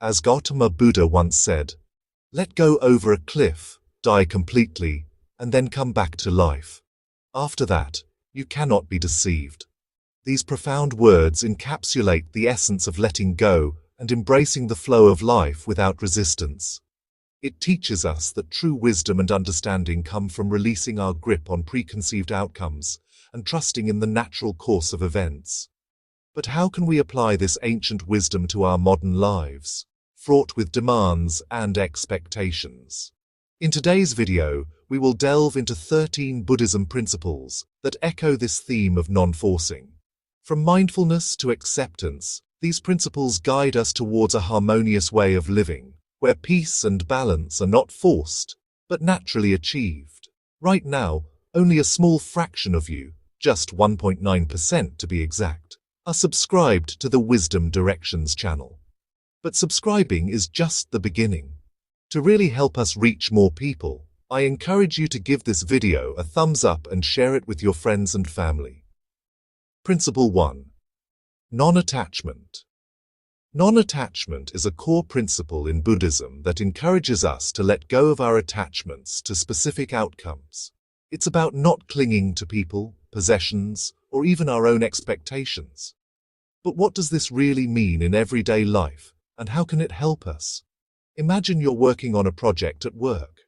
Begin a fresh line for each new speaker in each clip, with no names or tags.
As Gautama Buddha once said, "Let go over a cliff, die completely, and then come back to life. After that, you cannot be deceived." These profound words encapsulate the essence of letting go and embracing the flow of life without resistance. It teaches us that true wisdom and understanding come from releasing our grip on preconceived outcomes and trusting in the natural course of events. But how can we apply this ancient wisdom to our modern lives, fraught with demands and expectations? In today's video, we will delve into 13 Buddhism principles that echo this theme of non-forcing. From mindfulness to acceptance, these principles guide us towards a harmonious way of living, where peace and balance are not forced, but naturally achieved. Right now, only a small fraction of you, just 1.9% to be exact, are subscribed to the Wisdom Directions channel. But subscribing is just the beginning. To really help us reach more people, I encourage you to give this video a thumbs up and share it with your friends and family. Principle 1. Non-attachment. Non-attachment is a core principle in Buddhism that encourages us to let go of our attachments to specific outcomes. It's about not clinging to people, possessions, or even our own expectations. But what does this really mean in everyday life, and how can it help us? Imagine you're working on a project at work.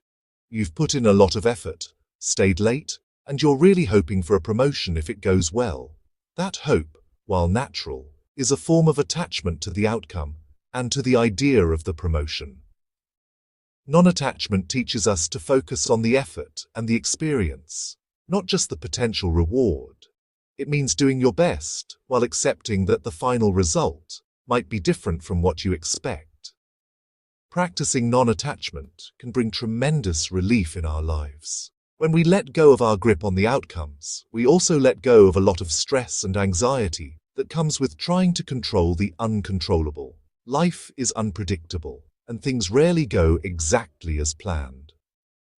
You've put in a lot of effort, stayed late, and you're really hoping for a promotion if it goes well. That hope, while natural, is a form of attachment to the outcome and to the idea of the promotion. Non-attachment teaches us to focus on the effort and the experience, not just the potential reward. It means doing your best while accepting that the final result might be different from what you expect. Practicing non-attachment can bring tremendous relief in our lives. When we let go of our grip on the outcomes, we also let go of a lot of stress and anxiety that comes with trying to control the uncontrollable. Life is unpredictable, and things rarely go exactly as planned.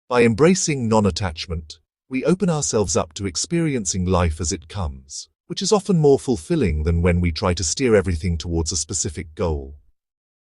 By embracing non-attachment, we open ourselves up to experiencing life as it comes, which is often more fulfilling than when we try to steer everything towards a specific goal.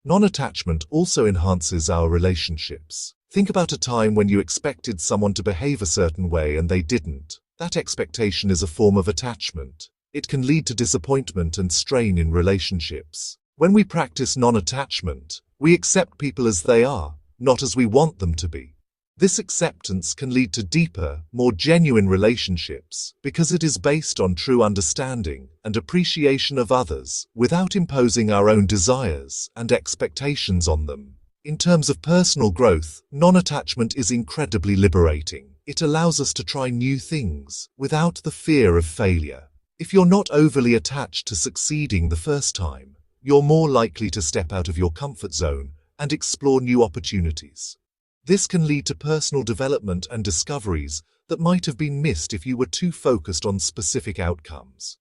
Non-attachment also enhances our relationships. Think about a time when you expected someone to behave a certain way and they didn't. That expectation is a form of attachment. It can lead to disappointment and strain in relationships. When we practice non-attachment, we accept people as they are, not as we want them to be. This acceptance can lead to deeper, more genuine relationships because it is based on true understanding and appreciation of others without imposing our own desires and expectations on them. In terms of personal growth, non-attachment is incredibly liberating. It allows us to try new things without the fear of failure. If you're not overly attached to succeeding the first time, you're more likely to step out of your comfort zone and explore new opportunities. This can lead to personal development and discoveries that might have been missed if you were too focused on specific outcomes.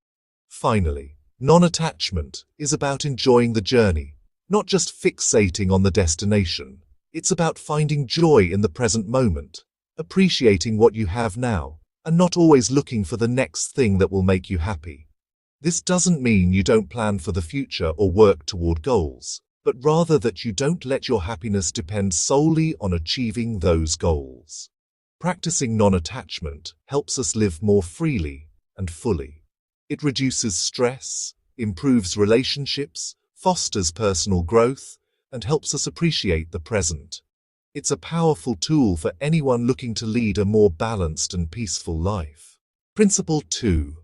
Finally, non-attachment is about enjoying the journey, not just fixating on the destination. It's about finding joy in the present moment, appreciating what you have now, and not always looking for the next thing that will make you happy. This doesn't mean you don't plan for the future or work toward goals, but rather that you don't let your happiness depend solely on achieving those goals. Practicing non-attachment helps us live more freely and fully. It reduces stress, improves relationships, fosters personal growth, and helps us appreciate the present. It's a powerful tool for anyone looking to lead a more balanced and peaceful life. Principle 2.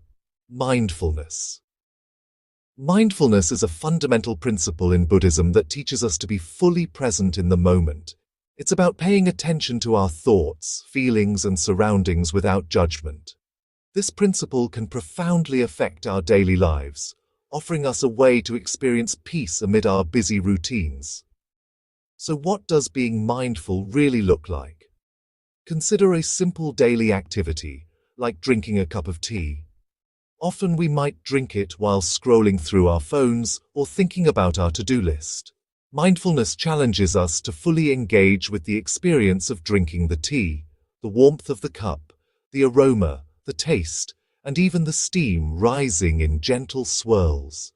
Mindfulness. Mindfulness is a fundamental principle in Buddhism that teaches us to be fully present in the moment. It's about paying attention to our thoughts, feelings, and surroundings without judgment. This principle can profoundly affect our daily lives, offering us a way to experience peace amid our busy routines. So what does being mindful really look like? Consider a simple daily activity, like drinking a cup of tea. Often we might drink it while scrolling through our phones or thinking about our to-do list. Mindfulness challenges us to fully engage with the experience of drinking the tea, the warmth of the cup, the aroma, the taste, and even the steam rising in gentle swirls.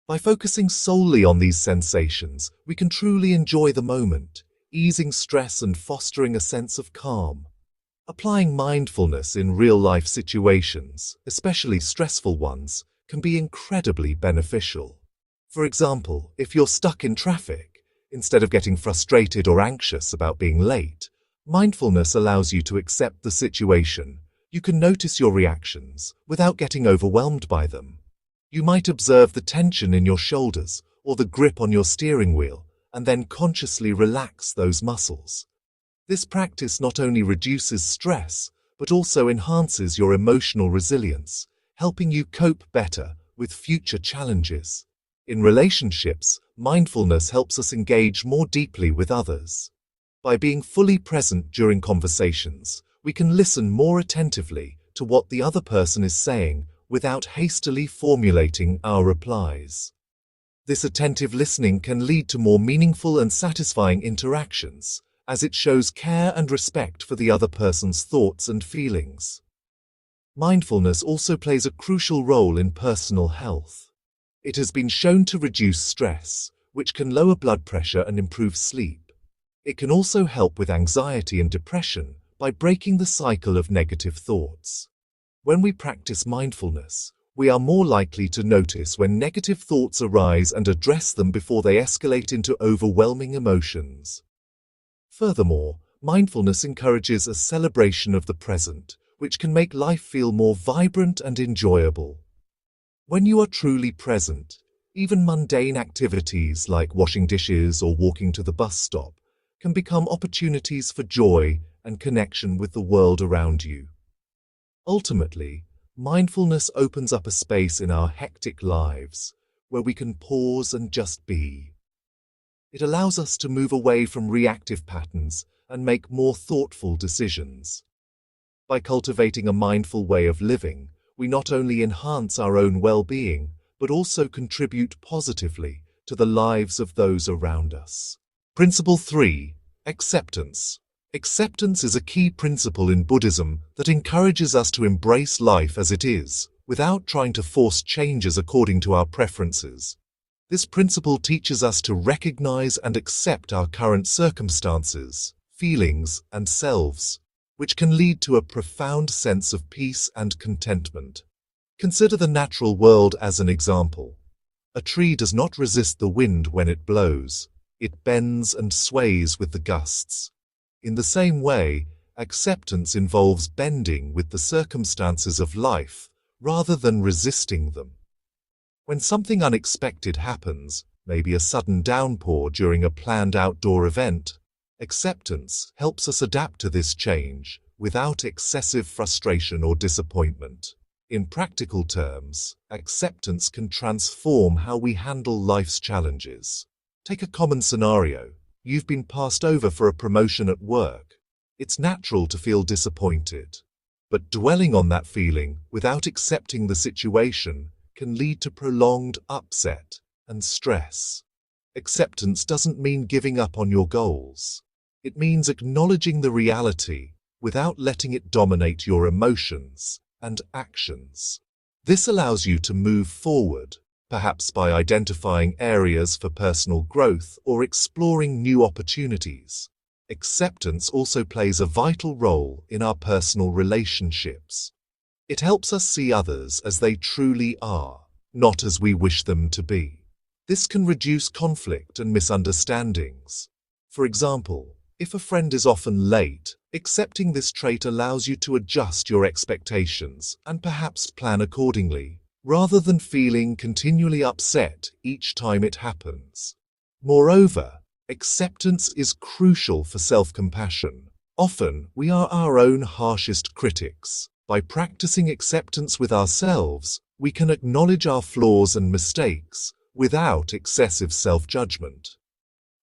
By focusing solely on these sensations, we can truly enjoy the moment, easing stress and fostering a sense of calm. Applying mindfulness in real-life situations, especially stressful ones, can be incredibly beneficial. For example, if you're stuck in traffic, instead of getting frustrated or anxious about being late, mindfulness allows you to accept the situation. You can notice your reactions without getting overwhelmed by them. You might observe the tension in your shoulders or the grip on your steering wheel and then consciously relax those muscles. This practice not only reduces stress, but also enhances your emotional resilience, helping you cope better with future challenges. In relationships, mindfulness helps us engage more deeply with others. By being fully present during conversations, we can listen more attentively to what the other person is saying without hastily formulating our replies. This attentive listening can lead to more meaningful and satisfying interactions, as it shows care and respect for the other person's thoughts and feelings. Mindfulness also plays a crucial role in personal health. It has been shown to reduce stress, which can lower blood pressure and improve sleep. It can also help with anxiety and depression by breaking the cycle of negative thoughts. When we practice mindfulness, we are more likely to notice when negative thoughts arise and address them before they escalate into overwhelming emotions. Furthermore, mindfulness encourages a celebration of the present, which can make life feel more vibrant and enjoyable. When you are truly present, even mundane activities like washing dishes or walking to the bus stop can become opportunities for joy and connection with the world around you. Ultimately, mindfulness opens up a space in our hectic lives where we can pause and just be. It allows us to move away from reactive patterns and make more thoughtful decisions. By cultivating a mindful way of living, we not only enhance our own well-being, but also contribute positively to the lives of those around us. Principle 3. Acceptance. Acceptance is a key principle in Buddhism that encourages us to embrace life as it is, without trying to force changes according to our preferences. This principle teaches us to recognize and accept our current circumstances, feelings, and selves, which can lead to a profound sense of peace and contentment. Consider the natural world as an example. A tree does not resist the wind when it blows. It bends and sways with the gusts. In the same way, acceptance involves bending with the circumstances of life rather than resisting them. When something unexpected happens, maybe a sudden downpour during a planned outdoor event, acceptance helps us adapt to this change without excessive frustration or disappointment. In practical terms, acceptance can transform how we handle life's challenges. Take a common scenario. You've been passed over for a promotion at work. It's natural to feel disappointed. But dwelling on that feeling without accepting the situation can lead to prolonged upset and stress. Acceptance doesn't mean giving up on your goals. It means acknowledging the reality without letting it dominate your emotions and actions. This allows you to move forward, perhaps by identifying areas for personal growth or exploring new opportunities. Acceptance also plays a vital role in our personal relationships. It helps us see others as they truly are, not as we wish them to be. This can reduce conflict and misunderstandings. For example, if a friend is often late, accepting this trait allows you to adjust your expectations and perhaps plan accordingly, rather than feeling continually upset each time it happens. Moreover, acceptance is crucial for self-compassion. Often, we are our own harshest critics. By practicing acceptance with ourselves, we can acknowledge our flaws and mistakes without excessive self-judgment.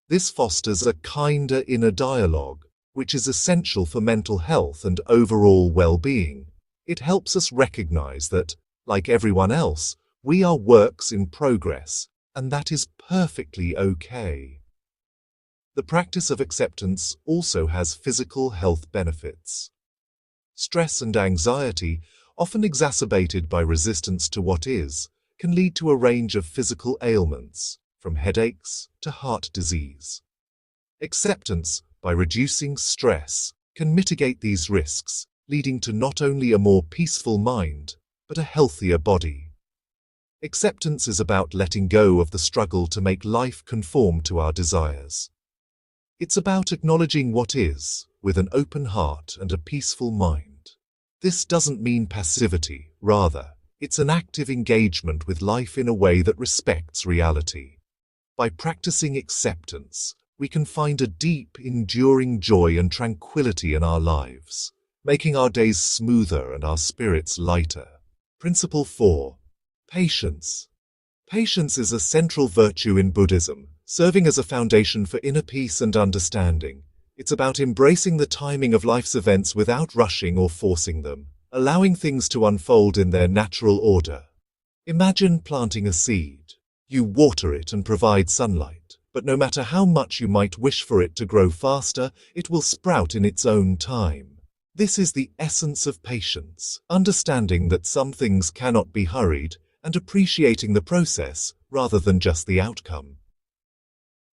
This fosters a kinder inner dialogue, which is essential for mental health and overall well-being. It helps us recognize that, like everyone else, we are works in progress, and that is perfectly okay. The practice of acceptance also has physical health benefits. Stress and anxiety, often exacerbated by resistance to what is, can lead to a range of physical ailments, from headaches to heart disease. Acceptance, by reducing stress, can mitigate these risks, leading to not only a more peaceful mind, but a healthier body. Acceptance is about letting go of the struggle to make life conform to our desires. It's about acknowledging what is, with an open heart and a peaceful mind. This doesn't mean passivity, rather, it's an active engagement with life in a way that respects reality. By practicing acceptance, we can find a deep, enduring joy and tranquility in our lives, making our days smoother and our spirits lighter. Principle 4. Patience. Patience is a central virtue in Buddhism, serving as a foundation for inner peace and understanding. It's about embracing the timing of life's events without rushing or forcing them, allowing things to unfold in their natural order. Imagine planting a seed. You water it and provide sunlight, but no matter how much you might wish for it to grow faster, it will sprout in its own time. This is the essence of patience, understanding that some things cannot be hurried and appreciating the process rather than just the outcome.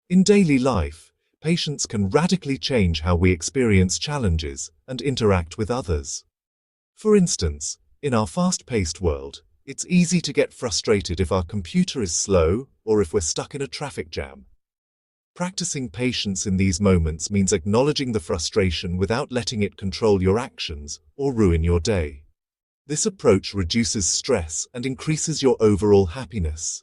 In daily life, patience can radically change how we experience challenges and interact with others. For instance, in our fast-paced world, it's easy to get frustrated if our computer is slow or if we're stuck in a traffic jam. Practicing patience in these moments means acknowledging the frustration without letting it control your actions or ruin your day. This approach reduces stress and increases your overall happiness.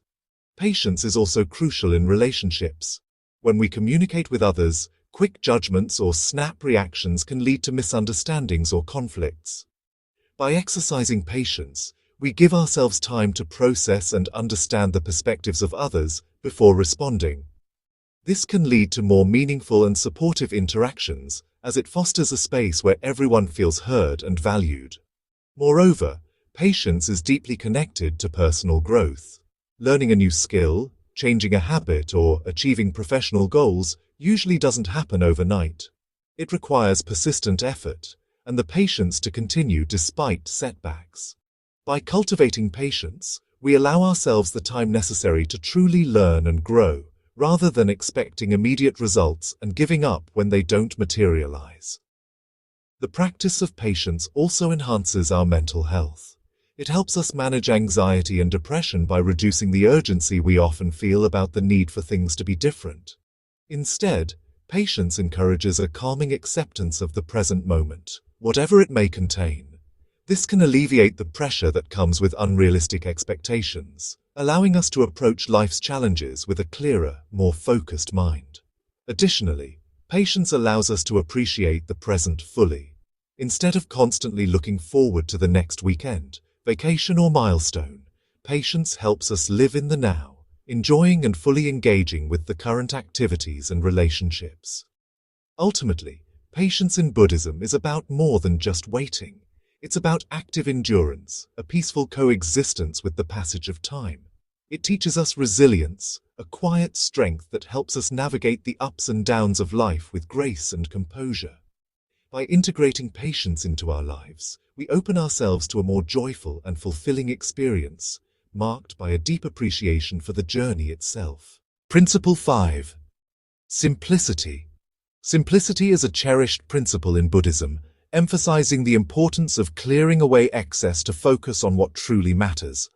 Patience is also crucial in relationships. When we communicate with others, quick judgments or snap reactions can lead to misunderstandings or conflicts. By exercising patience, we give ourselves time to process and understand the perspectives of others before responding. This can lead to more meaningful and supportive interactions, as it fosters a space where everyone feels heard and valued. Moreover, patience is deeply connected to personal growth. Learning a new skill, changing a habit, or achieving professional goals usually doesn't happen overnight. It requires persistent effort and the patience to continue despite setbacks. By cultivating patience, we allow ourselves the time necessary to truly learn and grow, rather than expecting immediate results and giving up when they don't materialize. The practice of patience also enhances our mental health. It helps us manage anxiety and depression by reducing the urgency we often feel about the need for things to be different. Instead, patience encourages a calming acceptance of the present moment, whatever it may contain. This can alleviate the pressure that comes with unrealistic expectations, allowing us to approach life's challenges with a clearer, more focused mind. Additionally, patience allows us to appreciate the present fully. Instead of constantly looking forward to the next weekend, vacation, or milestone, patience helps us live in the now, enjoying and fully engaging with the current activities and relationships. Ultimately, patience in Buddhism is about more than just waiting. It's about active endurance, a peaceful coexistence with the passage of time. It teaches us resilience, a quiet strength that helps us navigate the ups and downs of life with grace and composure. By integrating patience into our lives, we open ourselves to a more joyful and fulfilling experience, marked by a deep appreciation for the journey itself. Principle 5. Simplicity. Simplicity is a cherished principle in Buddhism, emphasizing the importance of clearing away excess to focus on what truly matters.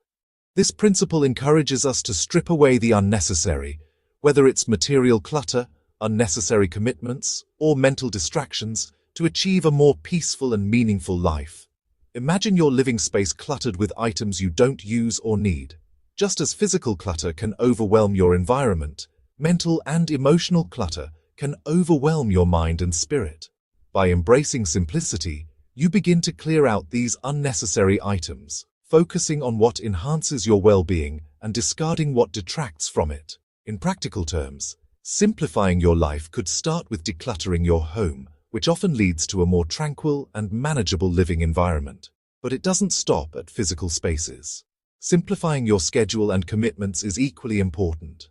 This principle encourages us to strip away the unnecessary, whether it's material clutter, unnecessary commitments, or mental distractions, to achieve a more peaceful and meaningful life. Imagine your living space cluttered with items you don't use or need. Just as physical clutter can overwhelm your environment, mental and emotional clutter can overwhelm your mind and spirit. By embracing simplicity, you begin to clear out these unnecessary items, focusing on what enhances your well-being and discarding what detracts from it. In practical terms, simplifying your life could start with decluttering your home, which often leads to a more tranquil and manageable living environment. But it doesn't stop at physical spaces. Simplifying your schedule and commitments is equally important.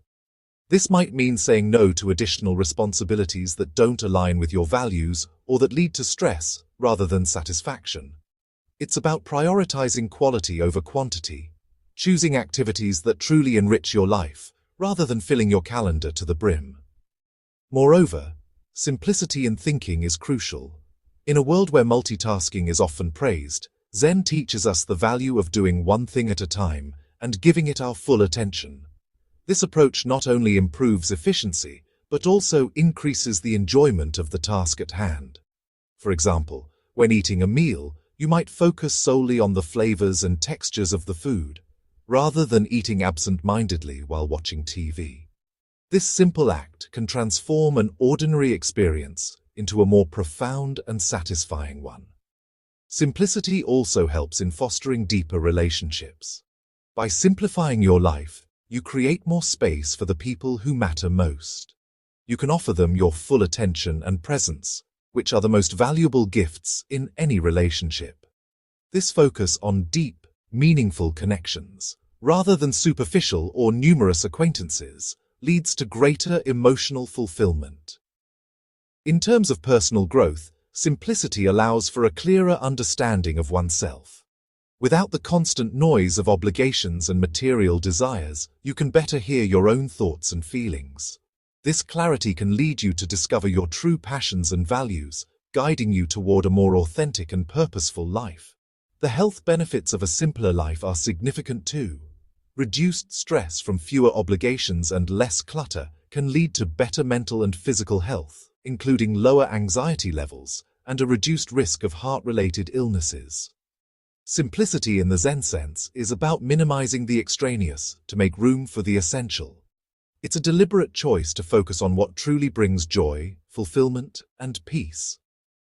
This might mean saying no to additional responsibilities that don't align with your values or that lead to stress rather than satisfaction. It's about prioritizing quality over quantity, choosing activities that truly enrich your life rather than filling your calendar to the brim. Moreover, simplicity in thinking is crucial. In a world where multitasking is often praised, Zen teaches us the value of doing one thing at a time and giving it our full attention. This approach not only improves efficiency, but also increases the enjoyment of the task at hand. For example, when eating a meal, you might focus solely on the flavors and textures of the food, rather than eating absent-mindedly while watching TV. This simple act can transform an ordinary experience into a more profound and satisfying one. Simplicity also helps in fostering deeper relationships. By simplifying your life, you create more space for the people who matter most. You can offer them your full attention and presence, which are the most valuable gifts in any relationship. This focus on deep, meaningful connections, rather than superficial or numerous acquaintances, leads to greater emotional fulfillment. In terms of personal growth, simplicity allows for a clearer understanding of oneself. Without the constant noise of obligations and material desires, you can better hear your own thoughts and feelings. This clarity can lead you to discover your true passions and values, guiding you toward a more authentic and purposeful life. The health benefits of a simpler life are significant too. Reduced stress from fewer obligations and less clutter can lead to better mental and physical health, including lower anxiety levels and a reduced risk of heart-related illnesses. Simplicity in the Zen sense is about minimizing the extraneous to make room for the essential. It's a deliberate choice to focus on what truly brings joy, fulfillment, and peace.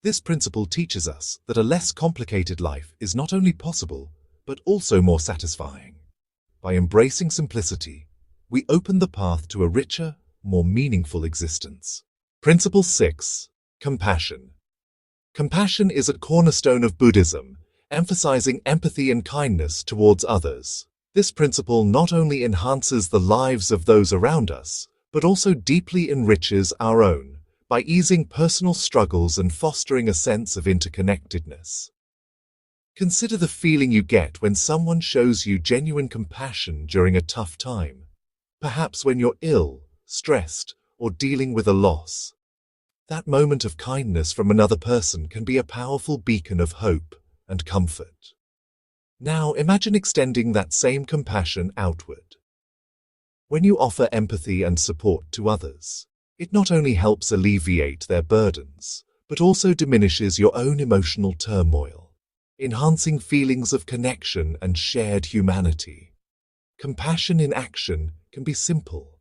This principle teaches us that a less complicated life is not only possible, but also more satisfying. By embracing simplicity, we open the path to a richer, more meaningful existence. Principle 6. Compassion. Compassion is a cornerstone of Buddhism, emphasizing empathy and kindness towards others. This principle not only enhances the lives of those around us, but also deeply enriches our own by easing personal struggles and fostering a sense of interconnectedness. Consider the feeling you get when someone shows you genuine compassion during a tough time, perhaps when you're ill, stressed, or dealing with a loss. That moment of kindness from another person can be a powerful beacon of hope and comfort. Now imagine extending that same compassion outward. When you offer empathy and support to others, it not only helps alleviate their burdens, but also diminishes your own emotional turmoil, enhancing feelings of connection and shared humanity. Compassion in action can be simple.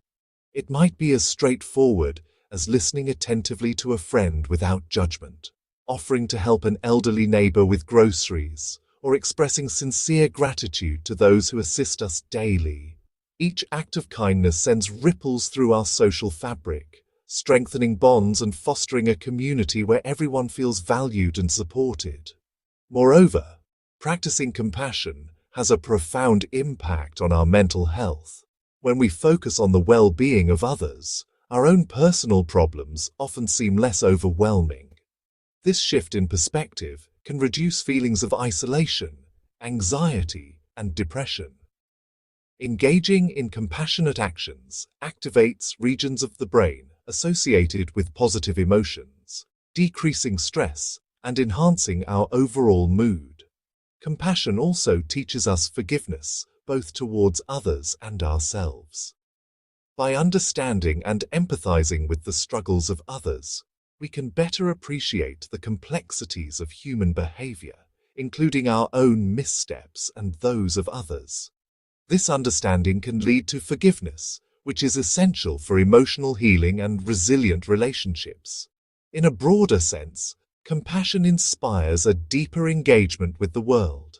It might be as straightforward as listening attentively to a friend without judgment, offering to help an elderly neighbor with groceries, or expressing sincere gratitude to those who assist us daily. Each act of kindness sends ripples through our social fabric, strengthening bonds and fostering a community where everyone feels valued and supported. Moreover, practicing compassion has a profound impact on our mental health. When we focus on the well-being of others, our own personal problems often seem less overwhelming. This shift in perspective can reduce feelings of isolation, anxiety, and depression. Engaging in compassionate actions activates regions of the brain associated with positive emotions, decreasing stress and enhancing our overall mood. Compassion also teaches us forgiveness, both towards others and ourselves. By understanding and empathizing with the struggles of others, we can better appreciate the complexities of human behavior, including our own missteps and those of others. This understanding can lead to forgiveness, which is essential for emotional healing and resilient relationships. In a broader sense, compassion inspires a deeper engagement with the world.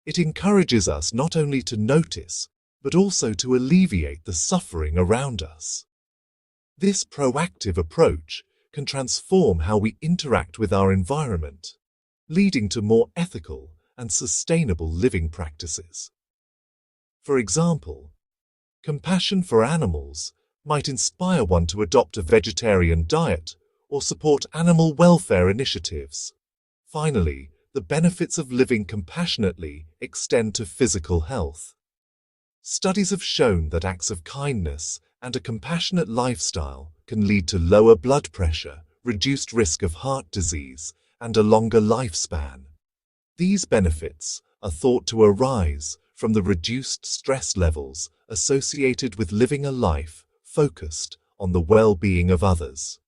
It encourages us not only to notice, but also to alleviate the suffering around us. This proactive approach can transform how we interact with our environment, leading to more ethical and sustainable living practices. For example, compassion for animals might inspire one to adopt a vegetarian diet or support animal welfare initiatives. Finally, the benefits of living compassionately extend to physical health. Studies have shown that acts of kindness and a compassionate lifestyle can lead to lower blood pressure, reduced risk of heart disease, and a longer lifespan. These benefits are thought to arise from the reduced stress levels associated with living a life focused on the well-being of others.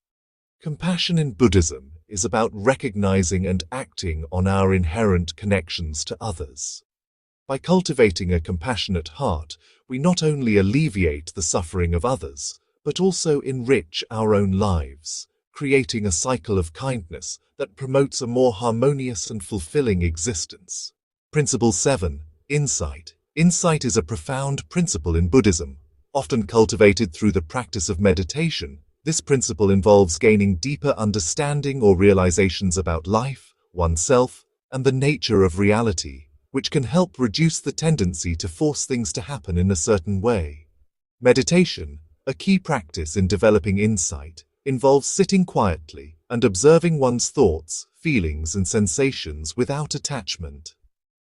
Compassion in Buddhism is about recognizing and acting on our inherent connections to others. By cultivating a compassionate heart, we not only alleviate the suffering of others, but also enrich our own lives, creating a cycle of kindness that promotes a more harmonious and fulfilling existence. Principle 7. Insight. Insight is a profound principle in Buddhism, often cultivated through the practice of meditation. This principle involves gaining deeper understanding or realizations about life, oneself, and the nature of reality, which can help reduce the tendency to force things to happen in a certain way. Meditation, a key practice in developing insight, involves sitting quietly and observing one's thoughts, feelings, and sensations without attachment.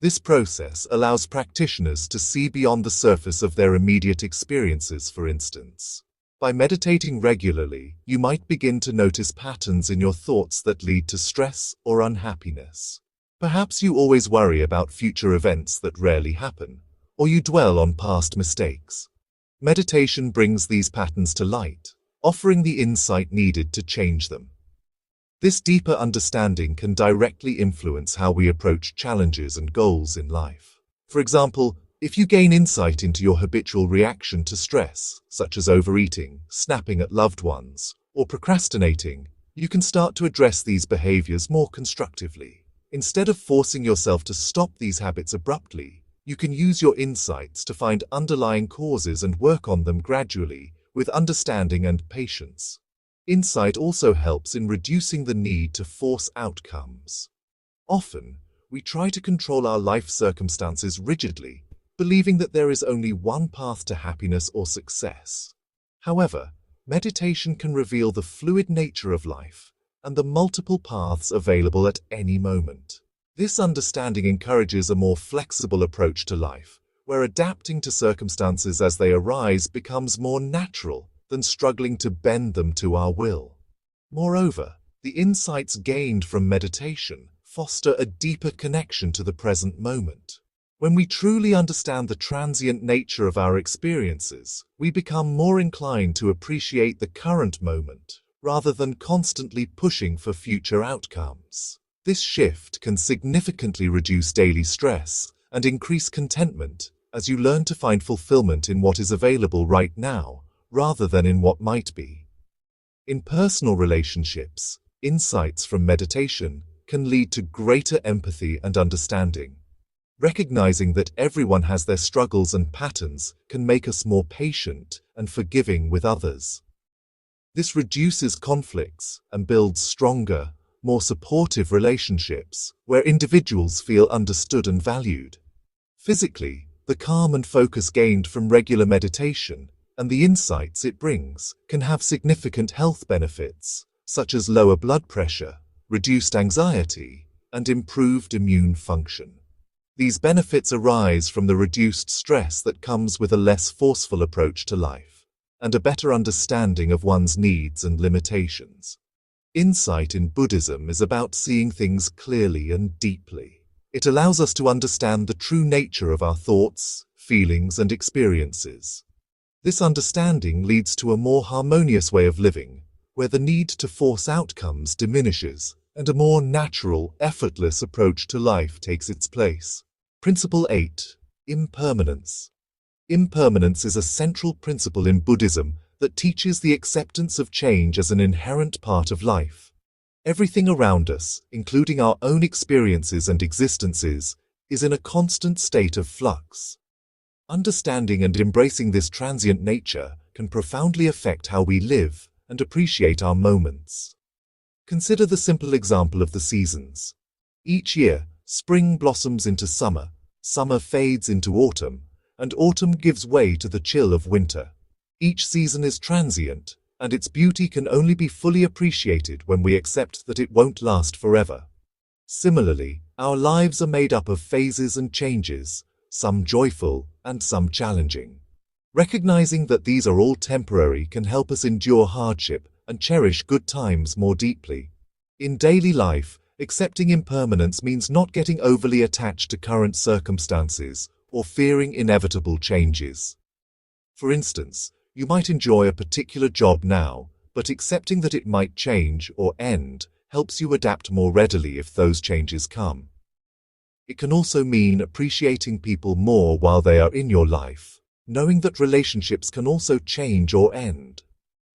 This process allows practitioners to see beyond the surface of their immediate experiences, for instance. By meditating regularly, you might begin to notice patterns in your thoughts that lead to stress or unhappiness. Perhaps you always worry about future events that rarely happen, or you dwell on past mistakes. Meditation brings these patterns to light, offering the insight needed to change them. This deeper understanding can directly influence how we approach challenges and goals in life. For example, if you gain insight into your habitual reaction to stress, such as overeating, snapping at loved ones, or procrastinating, you can start to address these behaviors more constructively. Instead of forcing yourself to stop these habits abruptly, you can use your insights to find underlying causes and work on them gradually, with understanding and patience. Insight also helps in reducing the need to force outcomes. Often, we try to control our life circumstances rigidly, believing that there is only one path to happiness or success. However, meditation can reveal the fluid nature of life and the multiple paths available at any moment. This understanding encourages a more flexible approach to life, where adapting to circumstances as they arise becomes more natural than struggling to bend them to our will. Moreover, the insights gained from meditation foster a deeper connection to the present moment. When we truly understand the transient nature of our experiences, we become more inclined to appreciate the current moment, rather than constantly pushing for future outcomes. This shift can significantly reduce daily stress and increase contentment as you learn to find fulfillment in what is available right now, rather than in what might be. In personal relationships, insights from meditation can lead to greater empathy and understanding. Recognizing that everyone has their struggles and patterns can make us more patient and forgiving with others. This reduces conflicts and builds stronger, more supportive relationships where individuals feel understood and valued. Physically, the calm and focus gained from regular meditation and the insights it brings can have significant health benefits, such as lower blood pressure, reduced anxiety, and improved immune function. These benefits arise from the reduced stress that comes with a less forceful approach to life, and a better understanding of one's needs and limitations. Insight in Buddhism is about seeing things clearly and deeply. It allows us to understand the true nature of our thoughts, feelings, and experiences. This understanding leads to a more harmonious way of living, where the need to force outcomes diminishes and a more natural, effortless approach to life takes its place. Principle 8. Impermanence. Impermanence is a central principle in Buddhism that teaches the acceptance of change as an inherent part of life. Everything around us, including our own experiences and existences, is in a constant state of flux. Understanding and embracing this transient nature can profoundly affect how we live and appreciate our moments. Consider the simple example of the seasons. Each year, spring blossoms into summer, summer fades into autumn, and autumn gives way to the chill of winter. Each season is transient, and its beauty can only be fully appreciated when we accept that it won't last forever. Similarly, our lives are made up of phases and changes, some joyful, and some challenging. Recognizing that these are all temporary can help us endure hardship and cherish good times more deeply. In daily life, accepting impermanence means not getting overly attached to current circumstances or fearing inevitable changes. For instance, you might enjoy a particular job now, but accepting that it might change or end helps you adapt more readily if those changes come. It can also mean appreciating people more while they are in your life, knowing that relationships can also change or end.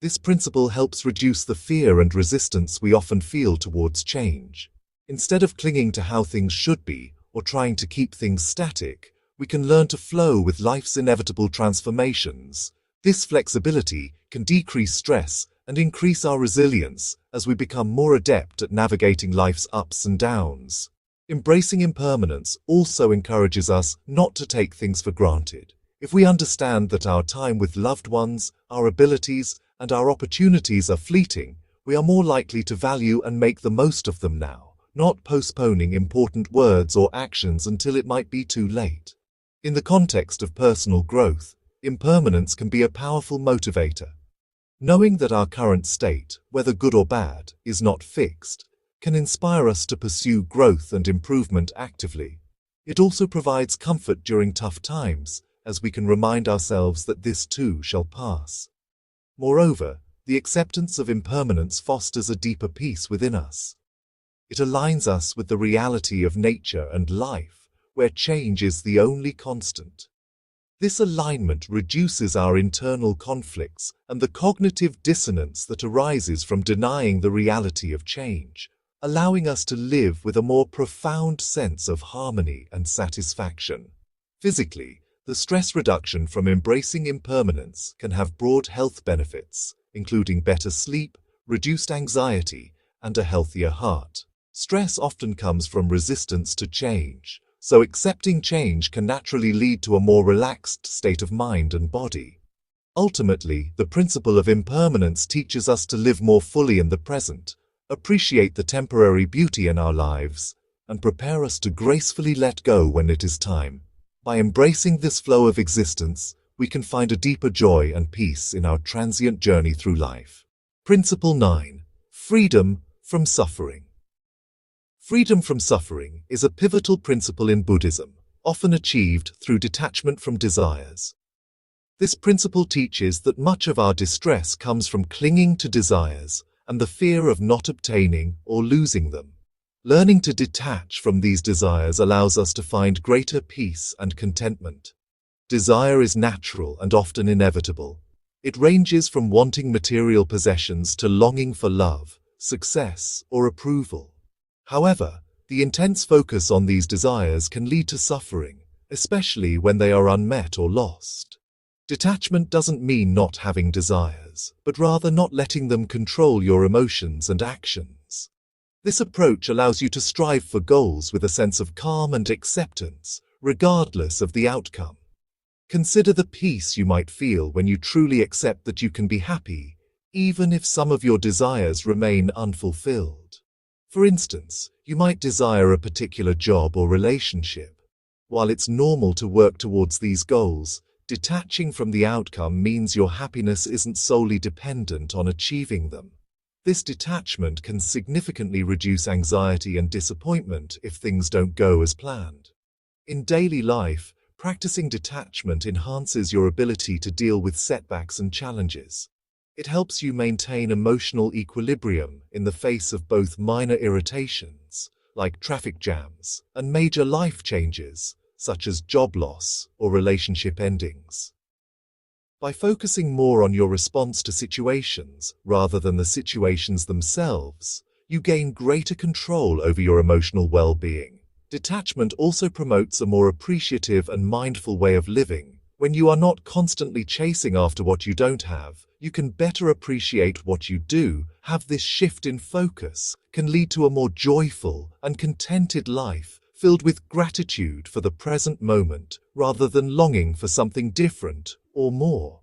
This principle helps reduce the fear and resistance we often feel towards change. Instead of clinging to how things should be or trying to keep things static, we can learn to flow with life's inevitable transformations. This flexibility can decrease stress and increase our resilience as we become more adept at navigating life's ups and downs. Embracing impermanence also encourages us not to take things for granted. If we understand that our time with loved ones, our abilities, and our opportunities are fleeting, we are more likely to value and make the most of them now, not postponing important words or actions until it might be too late. In the context of personal growth, impermanence can be a powerful motivator. Knowing that our current state, whether good or bad, is not fixed, can inspire us to pursue growth and improvement actively. It also provides comfort during tough times, as we can remind ourselves that this too shall pass. Moreover, the acceptance of impermanence fosters a deeper peace within us. It aligns us with the reality of nature and life, where change is the only constant. This alignment reduces our internal conflicts and the cognitive dissonance that arises from denying the reality of change, allowing us to live with a more profound sense of harmony and satisfaction. Physically, the stress reduction from embracing impermanence can have broad health benefits, including better sleep, reduced anxiety, and a healthier heart. Stress often comes from resistance to change, so accepting change can naturally lead to a more relaxed state of mind and body. Ultimately, the principle of impermanence teaches us to live more fully in the present, appreciate the temporary beauty in our lives, and prepare us to gracefully let go when it is time. By embracing this flow of existence, we can find a deeper joy and peace in our transient journey through life. Principle 9. Freedom from suffering. Freedom from suffering is a pivotal principle in Buddhism, often achieved through detachment from desires. This principle teaches that much of our distress comes from clinging to desires and the fear of not obtaining or losing them. Learning to detach from these desires allows us to find greater peace and contentment. Desire is natural and often inevitable. It ranges from wanting material possessions to longing for love, success, or approval. However, the intense focus on these desires can lead to suffering, especially when they are unmet or lost. Detachment doesn't mean not having desires, but rather not letting them control your emotions and actions. This approach allows you to strive for goals with a sense of calm and acceptance, regardless of the outcome. Consider the peace you might feel when you truly accept that you can be happy, even if some of your desires remain unfulfilled. For instance, you might desire a particular job or relationship. While it's normal to work towards these goals, detaching from the outcome means your happiness isn't solely dependent on achieving them. This detachment can significantly reduce anxiety and disappointment if things don't go as planned. In daily life, practicing detachment enhances your ability to deal with setbacks and challenges. It helps you maintain emotional equilibrium in the face of both minor irritations, like traffic jams, and major life changes, such as job loss or relationship endings. By focusing more on your response to situations rather than the situations themselves, you gain greater control over your emotional well-being. Detachment also promotes a more appreciative and mindful way of living. When you are not constantly chasing after what you don't have, you can better appreciate what you do. Have this shift in focus can lead to a more joyful and contented life, filled with gratitude for the present moment rather than longing for something different or more.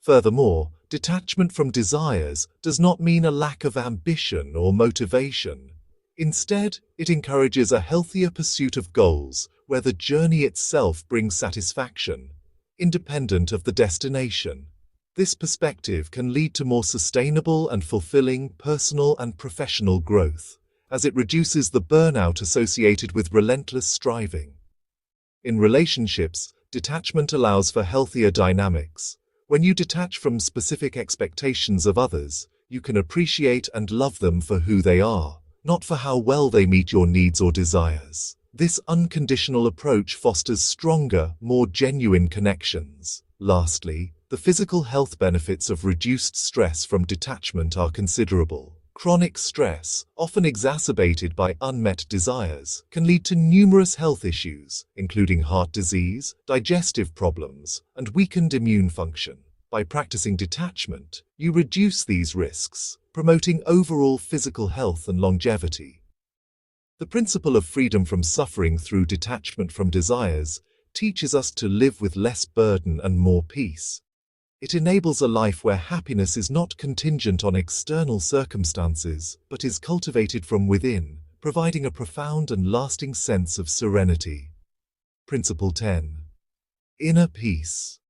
Furthermore, detachment from desires does not mean a lack of ambition or motivation. Instead, it encourages a healthier pursuit of goals where the journey itself brings satisfaction. independent of the destination. This perspective can lead to more sustainable and fulfilling personal and professional growth, as it reduces the burnout associated with relentless striving. In relationships, detachment allows for healthier dynamics. When you detach from specific expectations of others, you can appreciate and love them for who they are, not for how well they meet your needs or desires. This unconditional approach fosters stronger, more genuine connections. Lastly, the physical health benefits of reduced stress from detachment are considerable. Chronic stress, often exacerbated by unmet desires, can lead to numerous health issues, including heart disease, digestive problems, and weakened immune function. By practicing detachment, you reduce these risks, promoting overall physical health and longevity. The principle of freedom from suffering through detachment from desires teaches us to live with less burden and more peace. It enables a life where happiness is not contingent on external circumstances, but is cultivated from within, providing a profound and lasting sense of serenity. Principle 10. Inner peace.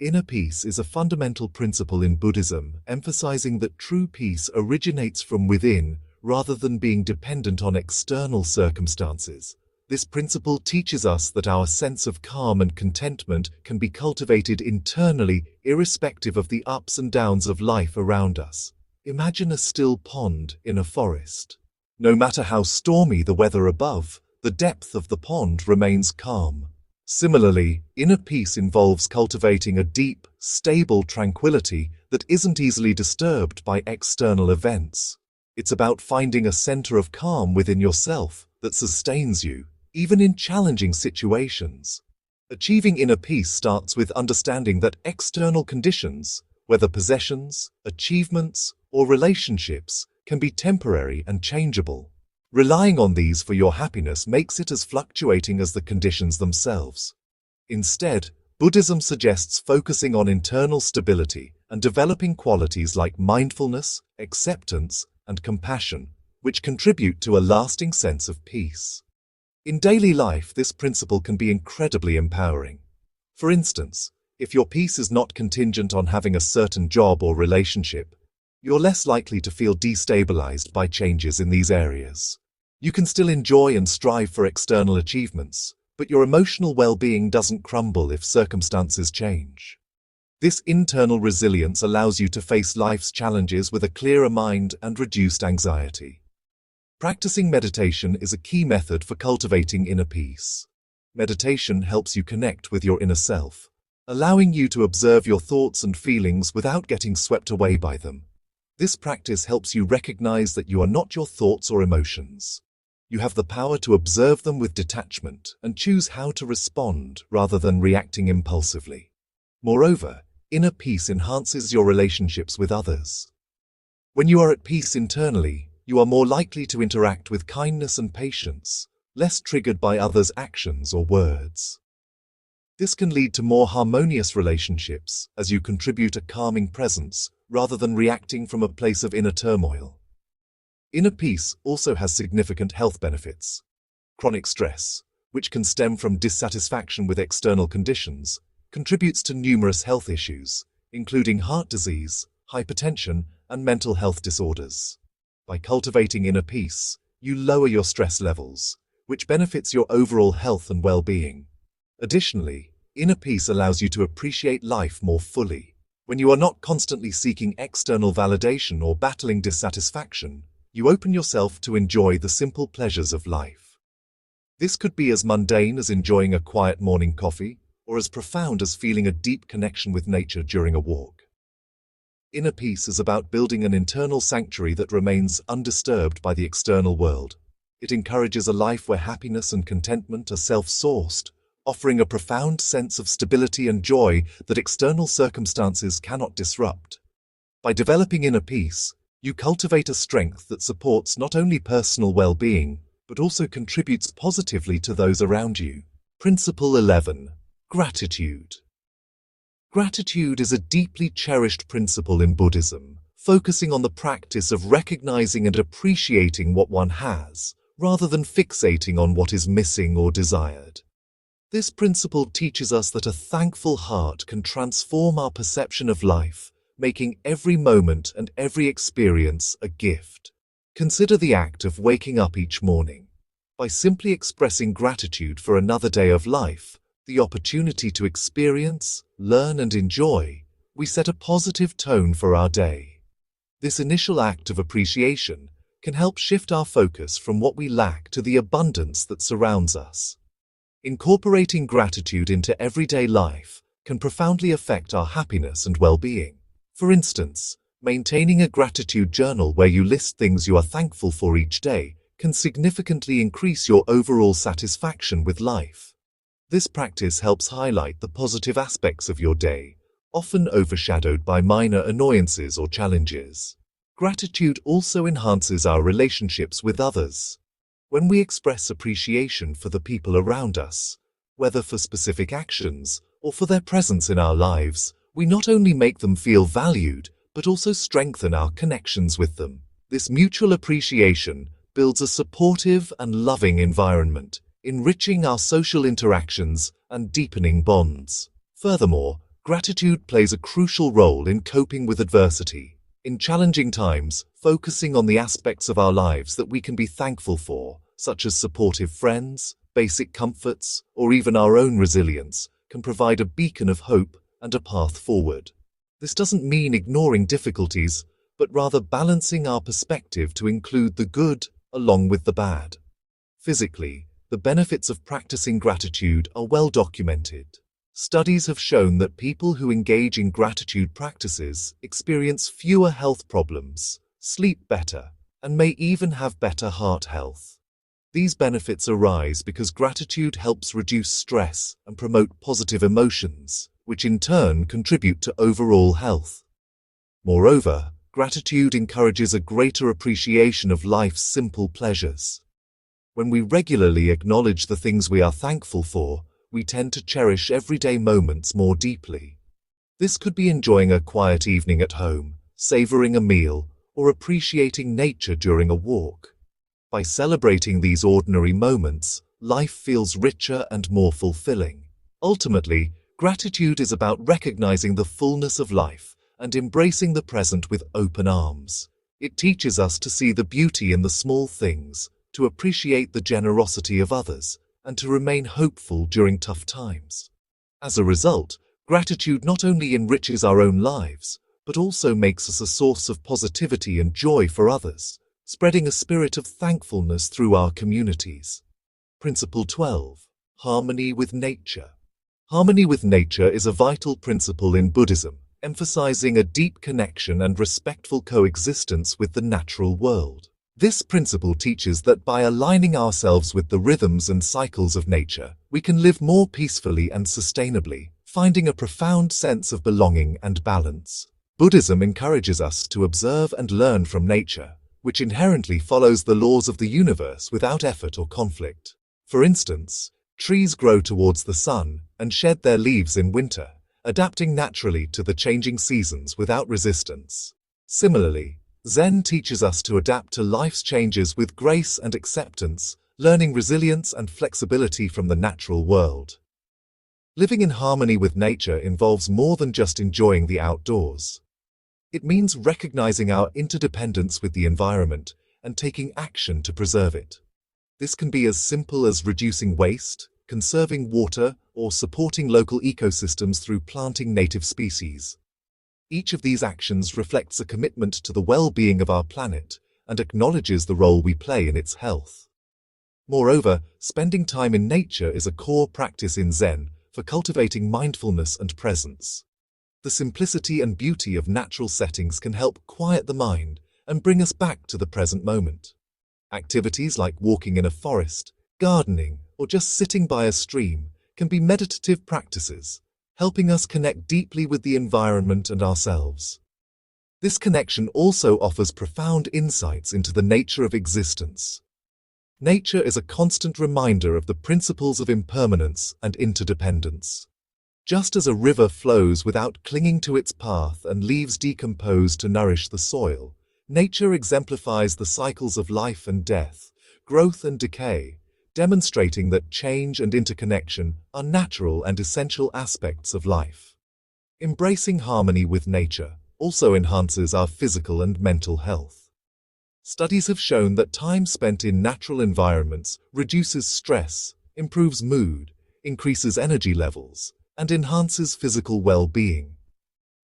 Inner peace is a fundamental principle in Buddhism, emphasizing that true peace originates from within rather than being dependent on external circumstances. This principle teaches us that our sense of calm and contentment can be cultivated internally, irrespective of the ups and downs of life around us. Imagine a still pond in a forest. No matter how stormy the weather above, the depth of the pond remains calm. Similarly, inner peace involves cultivating a deep, stable tranquility that isn't easily disturbed by external events. It's about finding a center of calm within yourself that sustains you, even in challenging situations. Achieving inner peace starts with understanding that external conditions, whether possessions, achievements, or relationships, can be temporary and changeable. Relying on these for your happiness makes it as fluctuating as the conditions themselves. Instead, Buddhism suggests focusing on internal stability and developing qualities like mindfulness, acceptance, and compassion, which contribute to a lasting sense of peace. In daily life, this principle can be incredibly empowering. For instance, if your peace is not contingent on having a certain job or relationship, you're less likely to feel destabilized by changes in these areas. You can still enjoy and strive for external achievements, but your emotional well-being doesn't crumble if circumstances change. This internal resilience allows you to face life's challenges with a clearer mind and reduced anxiety. Practicing meditation is a key method for cultivating inner peace. Meditation helps you connect with your inner self, allowing you to observe your thoughts and feelings without getting swept away by them. This practice helps you recognize that you are not your thoughts or emotions. You have the power to observe them with detachment and choose how to respond rather than reacting impulsively. Moreover, inner peace enhances your relationships with others. When you are at peace internally, you are more likely to interact with kindness and patience, less triggered by others' actions or words. This can lead to more harmonious relationships as you contribute a calming presence rather than reacting from a place of inner turmoil. Inner peace also has significant health benefits. Chronic stress, which can stem from dissatisfaction with external conditions, contributes to numerous health issues, including heart disease, hypertension, and mental health disorders. By cultivating inner peace, you lower your stress levels, which benefits your overall health and well-being. Additionally, inner peace allows you to appreciate life more fully. When you are not constantly seeking external validation or battling dissatisfaction, you open yourself to enjoy the simple pleasures of life. This could be as mundane as enjoying a quiet morning coffee, or as profound as feeling a deep connection with nature during a walk. Inner peace is about building an internal sanctuary that remains undisturbed by the external world. It encourages a life where happiness and contentment are self-sourced, offering a profound sense of stability and joy that external circumstances cannot disrupt. By developing inner peace, you cultivate a strength that supports not only personal well-being, but also contributes positively to those around you. Principle 11. Gratitude. Gratitude is a deeply cherished principle in Buddhism, focusing on the practice of recognizing and appreciating what one has, rather than fixating on what is missing or desired. This principle teaches us that a thankful heart can transform our perception of life, making every moment and every experience a gift. Consider the act of waking up each morning. By simply expressing gratitude for another day of life, the opportunity to experience, learn, and enjoy, we set a positive tone for our day. This initial act of appreciation can help shift our focus from what we lack to the abundance that surrounds us. Incorporating gratitude into everyday life can profoundly affect our happiness and well-being. For instance, maintaining a gratitude journal where you list things you are thankful for each day can significantly increase your overall satisfaction with life. This practice helps highlight the positive aspects of your day, often overshadowed by minor annoyances or challenges. Gratitude also enhances our relationships with others. When we express appreciation for the people around us, whether for specific actions or for their presence in our lives, we not only make them feel valued, but also strengthen our connections with them. This mutual appreciation builds a supportive and loving environment, enriching our social interactions and deepening bonds. Furthermore, gratitude plays a crucial role in coping with adversity. In challenging times, focusing on the aspects of our lives that we can be thankful for, such as supportive friends, basic comforts, or even our own resilience, can provide a beacon of hope and a path forward. This doesn't mean ignoring difficulties, but rather balancing our perspective to include the good along with the bad. Physically, the benefits of practicing gratitude are well documented. Studies have shown that people who engage in gratitude practices experience fewer health problems, sleep better, and may even have better heart health. These benefits arise because gratitude helps reduce stress and promote positive emotions, which in turn contribute to overall health. Moreover, gratitude encourages a greater appreciation of life's simple pleasures. When we regularly acknowledge the things we are thankful for, we tend to cherish everyday moments more deeply. This could be enjoying a quiet evening at home, savoring a meal, or appreciating nature during a walk. By celebrating these ordinary moments, life feels richer and more fulfilling. Ultimately, gratitude is about recognizing the fullness of life and embracing the present with open arms. It teaches us to see the beauty in the small things, to appreciate the generosity of others, and to remain hopeful during tough times. As a result, gratitude not only enriches our own lives, but also makes us a source of positivity and joy for others, spreading a spirit of thankfulness through our communities. Principle 12. Harmony with nature. Harmony with nature is a vital principle in Buddhism, emphasizing a deep connection and respectful coexistence with the natural world. This principle teaches that by aligning ourselves with the rhythms and cycles of nature, we can live more peacefully and sustainably, finding a profound sense of belonging and balance. Buddhism encourages us to observe and learn from nature, which inherently follows the laws of the universe without effort or conflict. For instance, trees grow towards the sun and shed their leaves in winter, adapting naturally to the changing seasons without resistance. Similarly, Zen teaches us to adapt to life's changes with grace and acceptance, learning resilience and flexibility from the natural world. Living in harmony with nature involves more than just enjoying the outdoors. It means recognizing our interdependence with the environment and taking action to preserve it. This can be as simple as reducing waste, conserving water, or supporting local ecosystems through planting native species. Each of these actions reflects a commitment to the well-being of our planet and acknowledges the role we play in its health. Moreover, spending time in nature is a core practice in Zen for cultivating mindfulness and presence. The simplicity and beauty of natural settings can help quiet the mind and bring us back to the present moment. Activities like walking in a forest, gardening, or just sitting by a stream can be meditative practices, helping us connect deeply with the environment and ourselves. This connection also offers profound insights into the nature of existence. Nature is a constant reminder of the principles of impermanence and interdependence. Just as a river flows without clinging to its path and leaves decompose to nourish the soil, nature exemplifies the cycles of life and death, growth and decay, demonstrating that change and interconnection are natural and essential aspects of life. Embracing harmony with nature also enhances our physical and mental health. Studies have shown that time spent in natural environments reduces stress, improves mood, increases energy levels, and enhances physical well-being.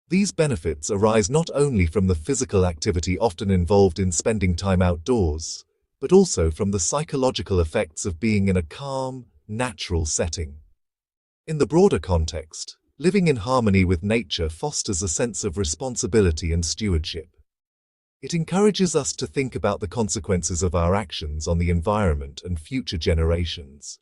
These benefits arise not only from the physical activity often involved in spending time outdoors, but also from the psychological effects of being in a calm, natural setting. In the broader context, living in harmony with nature fosters a sense of responsibility and stewardship. It encourages us to think about the consequences of our actions on the environment and future generations.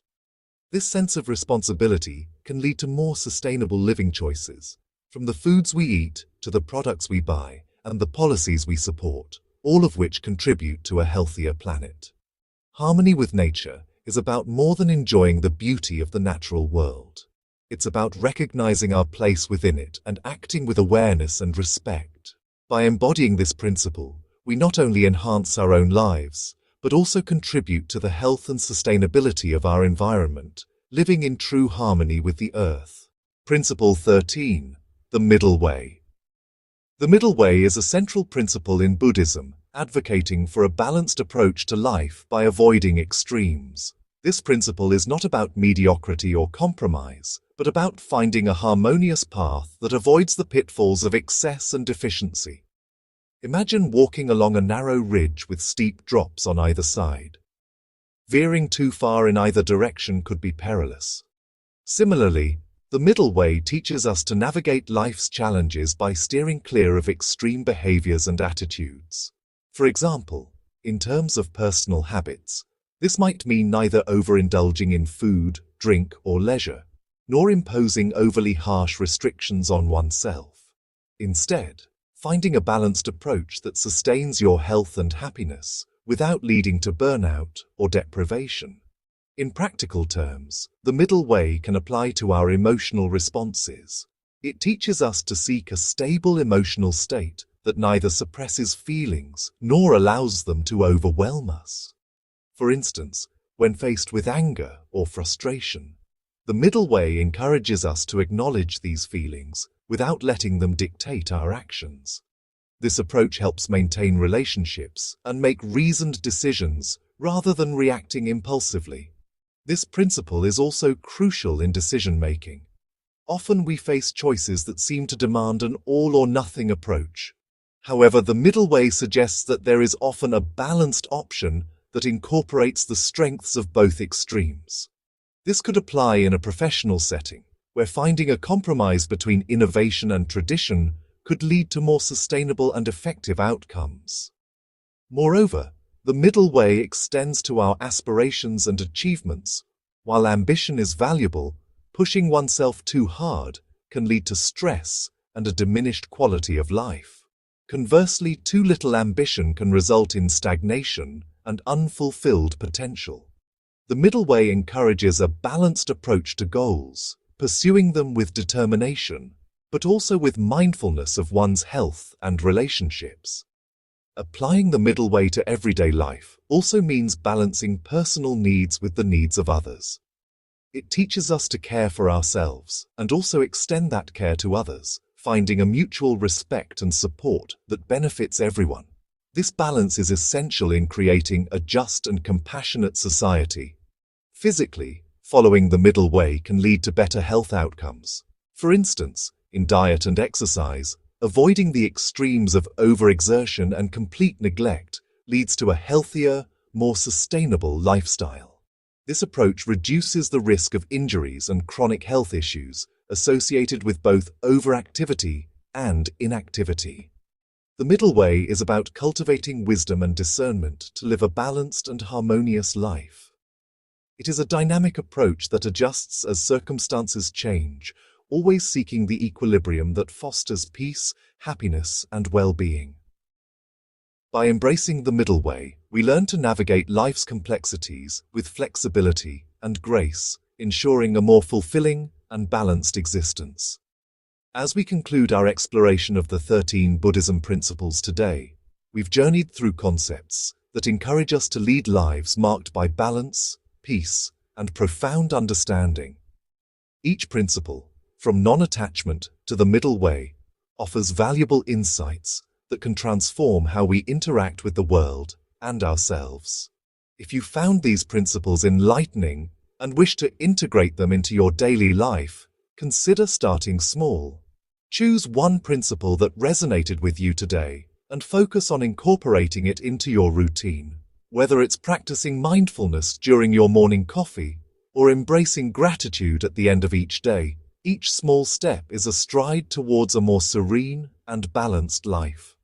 This sense of responsibility can lead to more sustainable living choices, from the foods we eat to the products we buy and the policies we support, all of which contribute to a healthier planet. Harmony with nature is about more than enjoying the beauty of the natural world. It's about recognizing our place within it and acting with awareness and respect. By embodying this principle, we not only enhance our own lives, but also contribute to the health and sustainability of our environment, living in true harmony with the earth. Principle 13. The Middle Way. The middle way is a central principle in Buddhism, advocating for a balanced approach to life by avoiding extremes. This principle is not about mediocrity or compromise, but about finding a harmonious path that avoids the pitfalls of excess and deficiency. Imagine walking along a narrow ridge with steep drops on either side. Veering too far in either direction could be perilous. Similarly, the middle way teaches us to navigate life's challenges by steering clear of extreme behaviors and attitudes. For example, in terms of personal habits, this might mean neither overindulging in food, drink, or leisure, nor imposing overly harsh restrictions on oneself. Instead, finding a balanced approach that sustains your health and happiness without leading to burnout or deprivation. In practical terms, the middle way can apply to our emotional responses. It teaches us to seek a stable emotional state that neither suppresses feelings nor allows them to overwhelm us. For instance, when faced with anger or frustration, the middle way encourages us to acknowledge these feelings without letting them dictate our actions. This approach helps maintain relationships and make reasoned decisions rather than reacting impulsively. This principle is also crucial in decision-making. Often we face choices that seem to demand an all-or-nothing approach. However, the middle way suggests that there is often a balanced option that incorporates the strengths of both extremes. This could apply in a professional setting, where finding a compromise between innovation and tradition could lead to more sustainable and effective outcomes. Moreover, the middle way extends to our aspirations and achievements. While ambition is valuable, pushing oneself too hard can lead to stress and a diminished quality of life. Conversely, too little ambition can result in stagnation and unfulfilled potential. The middle way encourages a balanced approach to goals, pursuing them with determination, but also with mindfulness of one's health and relationships. Applying the middle way to everyday life also means balancing personal needs with the needs of others. It teaches us to care for ourselves and also extend that care to others, finding a mutual respect and support that benefits everyone. This balance is essential in creating a just and compassionate society. Physically, following the middle way can lead to better health outcomes. For instance, in diet and exercise, avoiding the extremes of overexertion and complete neglect leads to a healthier, more sustainable lifestyle. This approach reduces the risk of injuries and chronic health issues associated with both overactivity and inactivity. The middle way is about cultivating wisdom and discernment to live a balanced and harmonious life. It is a dynamic approach that adjusts as circumstances change, always seeking the equilibrium that fosters peace, happiness, and well-being. By embracing the middle way, we learn to navigate life's complexities with flexibility and grace, ensuring a more fulfilling and balanced existence. As we conclude our exploration of the 13 Buddhism principles today, we've journeyed through concepts that encourage us to lead lives marked by balance, peace, and profound understanding. Each principle, from non-attachment to the middle way, offers valuable insights that can transform how we interact with the world and ourselves. If you found these principles enlightening and wish to integrate them into your daily life, consider starting small. Choose one principle that resonated with you today and focus on incorporating it into your routine. Whether it's practicing mindfulness during your morning coffee or embracing gratitude at the end of each day, each small step is a stride towards a more serene and balanced life.